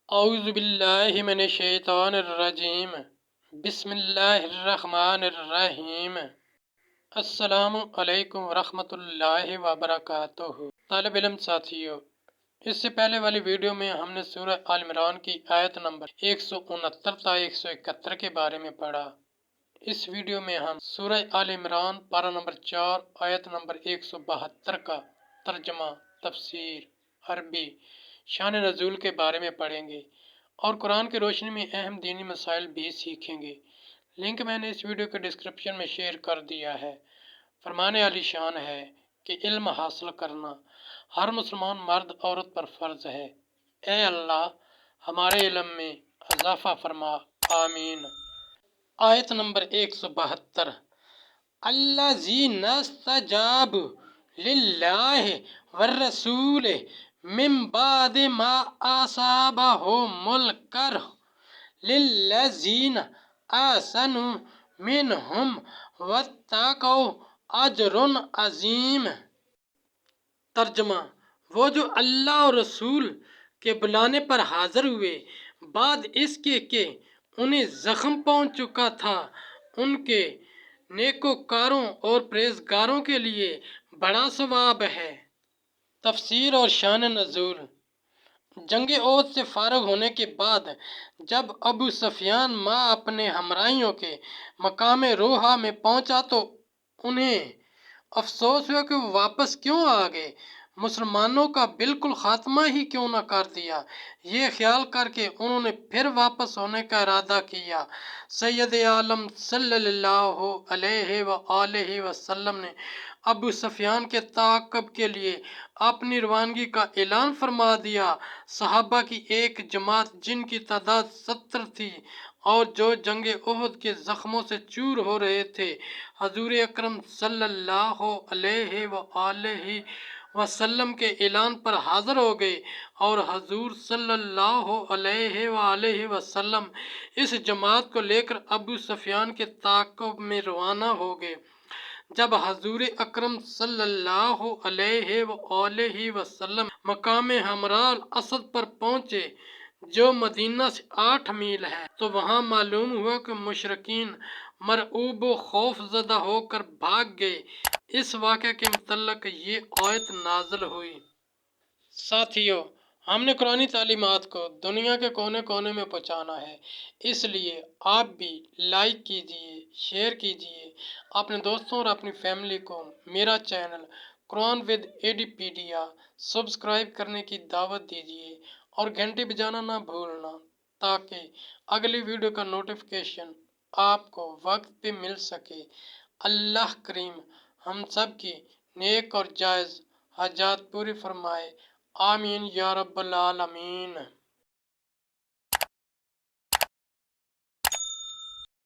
اعوذ باللہ من الشیطان الرجیم بسم اللہ الرحمن الرحیم۔ السلام علیکم ورحمۃ اللہ وبرکاتہ۔ طالب علم ساتھیو، اس سے پہلے والی ویڈیو میں ہم نے سورہ آل عمران کی آیت نمبر 169 تا 171 کے بارے میں پڑھا۔ اس ویڈیو میں ہم سورہ آل عمران پارہ نمبر 4 آیت نمبر 172 کا ترجمہ، تفسیر، عربی، شان نزول کے بارے میں پڑھیں گے اور قرآن کی روشنی میں اہم دینی مسائل بھی سیکھیں گے۔ لنک میں نے اس ویڈیو کے ڈسکرپشن میں شیئر کر دیا ہے۔ فرمان علی شان ہے کہ علم حاصل کرنا ہر مسلمان مرد عورت پر فرض ہے۔ اے اللہ ہمارے علم میں اضافہ فرما، آمین۔ آیت نمبر 172۔ الذین استجابوا للہ والرسول من بعد ما اصابهم الکرح للذین احسنوا منہم واتقوا اجر عظیم۔ ترجمہ، وہ جو اللہ اور رسول کے بلانے پر حاضر ہوئے بعد اس کے کہ انہیں زخم پہنچ چکا تھا، ان کے نیکوکاروں اور پرہیزگاروں کے لیے بڑا ثواب ہے۔ تفسیر اور شان نزول۔ جنگ احد سے فارغ ہونے کے بعد جب ابو سفیان مع اپنے ہمراہیوں کے مقام روحا میں پہنچا تو انہیں افسوس ہوا کہ وہ واپس کیوں آ گئے، مسلمانوں کا بالکل خاتمہ ہی کیوں نہ کر دیا۔ یہ خیال کر کے انہوں نے پھر واپس ہونے کا ارادہ کیا۔ سید عالم صلی اللہ علیہ وآلہ وسلم نے ابو سفیان کے تعاقب کے لیے اپنی روانگی کا اعلان فرما دیا۔ صحابہ کی ایک جماعت جن کی تعداد 70 تھی اور جو جنگ احد کے زخموں سے چور ہو رہے تھے، حضور اکرم صلی اللہ علیہ وآلہ وسلم کے اعلان پر حاضر ہو گئے اور حضور صلی اللہ علیہ وآلہ وسلم اس جماعت کو لے کر ابو سفیان کے تعاقب میں روانہ ہو گئے۔ جب حضور اکرم صلی اللہ علیہ وآلہ وسلم مقام حمراء الاسد پر پہنچے جو مدینہ سے 8 میل ہے، تو وہاں معلوم ہوا کہ مشرکین مرعوب و خوف زدہ ہو کر بھاگ گئے۔ اس واقعہ کے متعلق یہ آیت نازل ہوئی۔ ساتھیو، ہم نے قرآنی تعلیمات کو دنیا کے کونے کونے میں پہنچانا ہے، اس لیے آپ بھی لائک کیجئے، شیئر کیجئے، اپنے دوستوں اور اپنی فیملی کو میرا چینل قرآن ود ایڈیپیڈیا سبسکرائب کرنے کی دعوت دیجئے اور گھنٹی بجانا نہ بھولنا تاکہ اگلی ویڈیو کا نوٹیفیکیشن آپ کو وقت پہ مل سکے۔ اللہ کریم ہم سب کی نیک اور جائز حاجات پوری فرمائے، آمین یا رب العالمین۔